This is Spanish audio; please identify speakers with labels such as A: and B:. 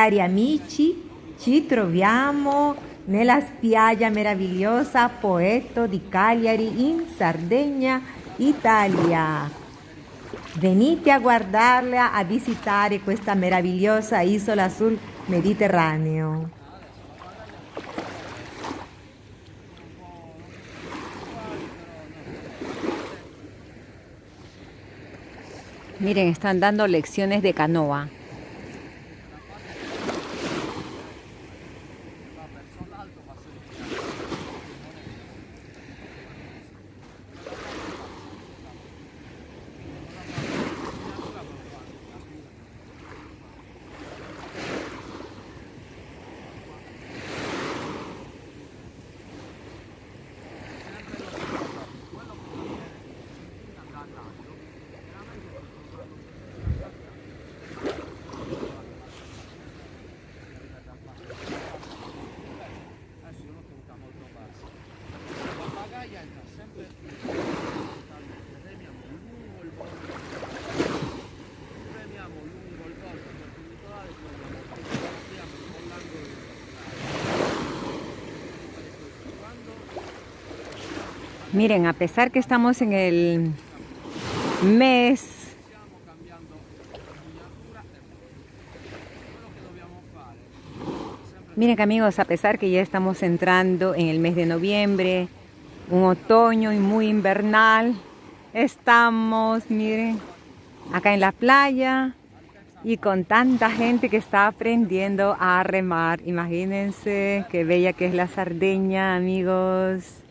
A: Cari amici, ci troviamo nella spiaggia meravigliosa Poetto di Cagliari in Sardegna, Italia. Venite a guardarla, a visitare questa meravigliosa isola sul Mediterraneo.
B: Miren, están dando lecciones de canoa. Miren, a pesar que estamos en el mes Miren amigos, a pesar que ya estamos entrando en el mes de noviembre, un otoño y muy invernal, estamos, miren, acá en la playa y con tanta gente que está aprendiendo a remar. Imagínense qué bella que es la Sardeña, amigos.